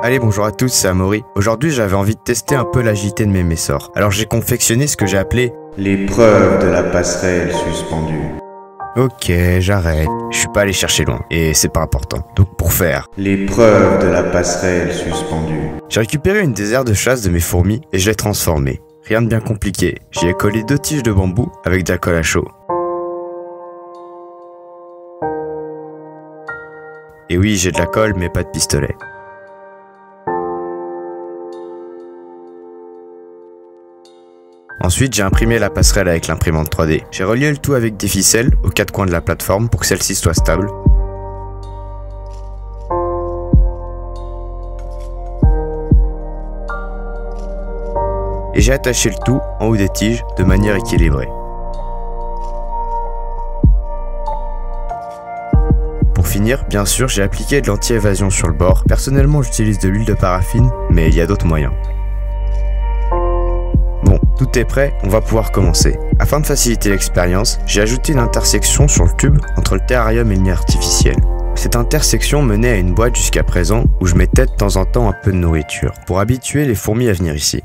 Allez, bonjour à tous, c'est Amaury. Aujourd'hui, j'avais envie de tester un peu l'agilité de mes messors. Alors j'ai confectionné ce que j'ai appelé l'épreuve de la passerelle suspendue. Ok, j'arrête. Je suis pas allé chercher loin, et c'est pas important. Donc pour faire l'épreuve de la passerelle suspendue, j'ai récupéré une des aires de chasse de mes fourmis et je l'ai transformée. Rien de bien compliqué. J'y ai collé 2 tiges de bambou avec de la colle à chaud. Et oui, j'ai de la colle, mais pas de pistolet. Ensuite, j'ai imprimé la passerelle avec l'imprimante 3D. J'ai relié le tout avec des ficelles aux 4 coins de la plateforme pour que celle-ci soit stable. Et j'ai attaché le tout en haut des tiges de manière équilibrée. Pour finir, bien sûr, j'ai appliqué de l'anti-évasion sur le bord. Personnellement, j'utilise de l'huile de paraffine, mais il y a d'autres moyens. Bon, tout est prêt, on va pouvoir commencer. Afin de faciliter l'expérience, j'ai ajouté une intersection sur le tube entre le terrarium et le nid artificiel. Cette intersection menait à une boîte jusqu'à présent où je mettais de temps en temps un peu de nourriture, pour habituer les fourmis à venir ici.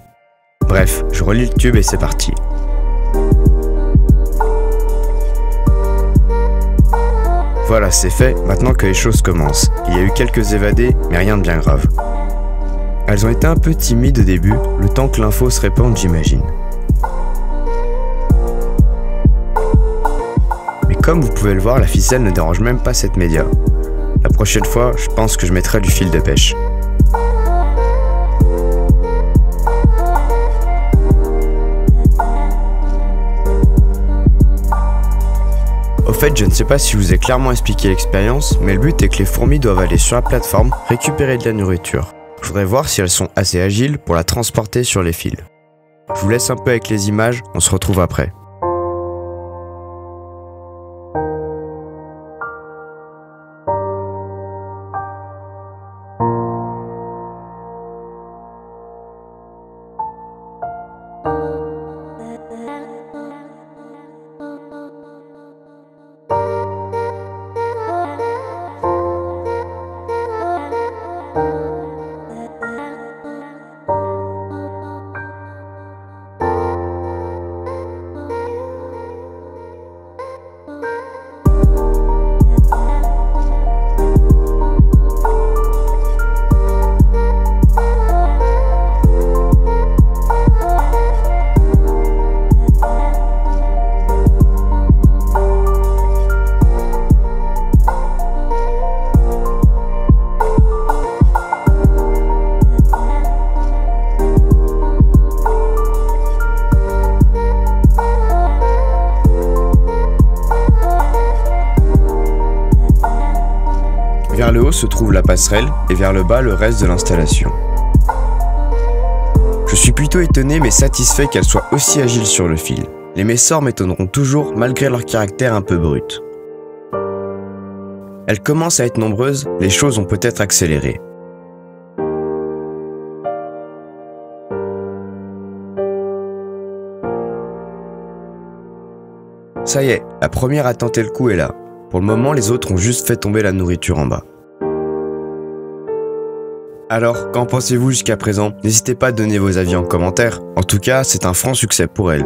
Bref, je relie le tube et c'est parti. Voilà, c'est fait, maintenant que les choses commencent. Il y a eu quelques évadés, mais rien de bien grave. Elles ont été un peu timides au début, le temps que l'info se répande, j'imagine. Mais comme vous pouvez le voir, la ficelle ne dérange même pas cette média. La prochaine fois, je pense que je mettrai du fil de pêche. Au fait, je ne sais pas si je vous ai clairement expliqué l'expérience, mais le but est que les fourmis doivent aller sur la plateforme, récupérer de la nourriture. Je voudrais voir si elles sont assez agiles pour la transporter sur les fils. Je vous laisse un peu avec les images, on se retrouve après. Vers le haut se trouve la passerelle et vers le bas le reste de l'installation. Je suis plutôt étonné mais satisfait qu'elle soit aussi agile sur le fil. Les messors m'étonneront toujours malgré leur caractère un peu brut. Elles commencent à être nombreuses, les choses ont peut-être accéléré. Ça y est, la première à tenter le coup est là. Pour le moment, les autres ont juste fait tomber la nourriture en bas. Alors, qu'en pensez-vous jusqu'à présent? N'hésitez pas à donner vos avis en commentaire. En tout cas, c'est un franc succès pour elle.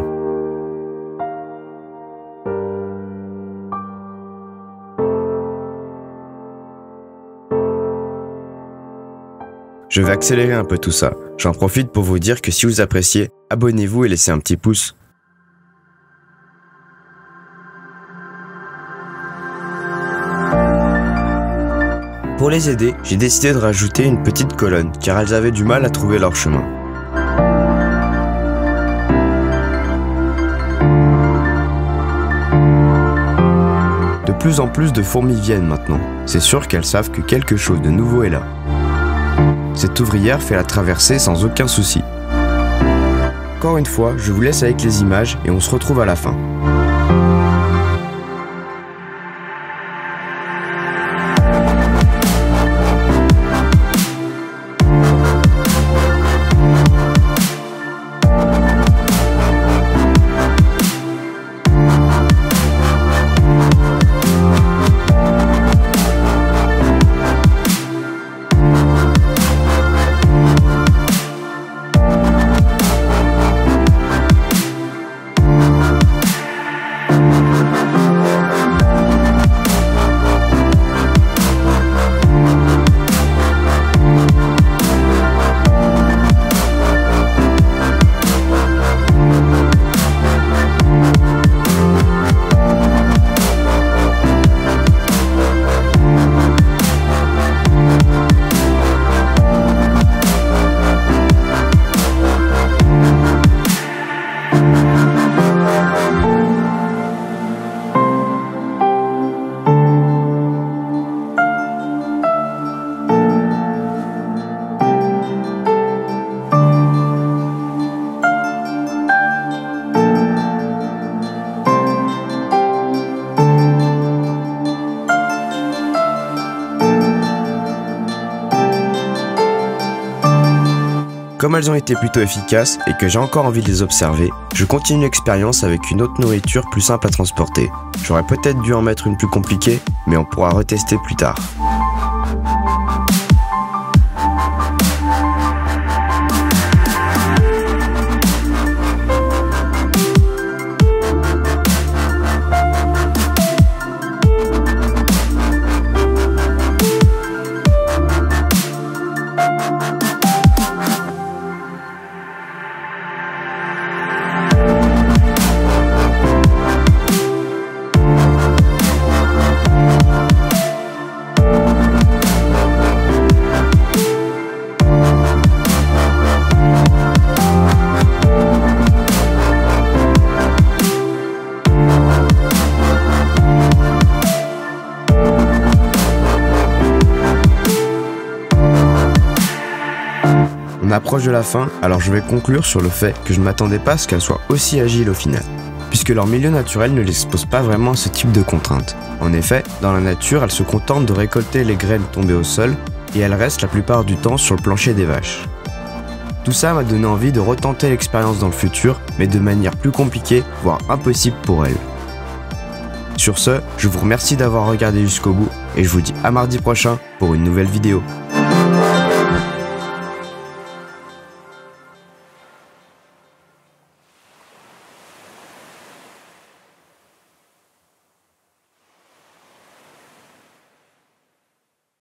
Je vais accélérer un peu tout ça. J'en profite pour vous dire que si vous appréciez, abonnez-vous et laissez un petit pouce. Pour les aider, j'ai décidé de rajouter une petite colonne, car elles avaient du mal à trouver leur chemin. De plus en plus de fourmis viennent maintenant. C'est sûr qu'elles savent que quelque chose de nouveau est là. Cette ouvrière fait la traversée sans aucun souci. Encore une fois, je vous laisse avec les images et on se retrouve à la fin. elles ont été plutôt efficaces et que j'ai encore envie de les observer, je continue l'expérience avec une autre nourriture plus simple à transporter. J'aurais peut-être dû en mettre une plus compliquée, mais on pourra retester plus tard. On approche de la fin, alors je vais conclure sur le fait que je ne m'attendais pas à ce qu'elles soient aussi agiles au final, puisque leur milieu naturel ne les expose pas vraiment à ce type de contraintes. En effet, dans la nature, elles se contentent de récolter les graines tombées au sol, et elles restent la plupart du temps sur le plancher des vaches. Tout ça m'a donné envie de retenter l'expérience dans le futur, mais de manière plus compliquée, voire impossible pour elles. Sur ce, je vous remercie d'avoir regardé jusqu'au bout, et je vous dis à mardi prochain pour une nouvelle vidéo.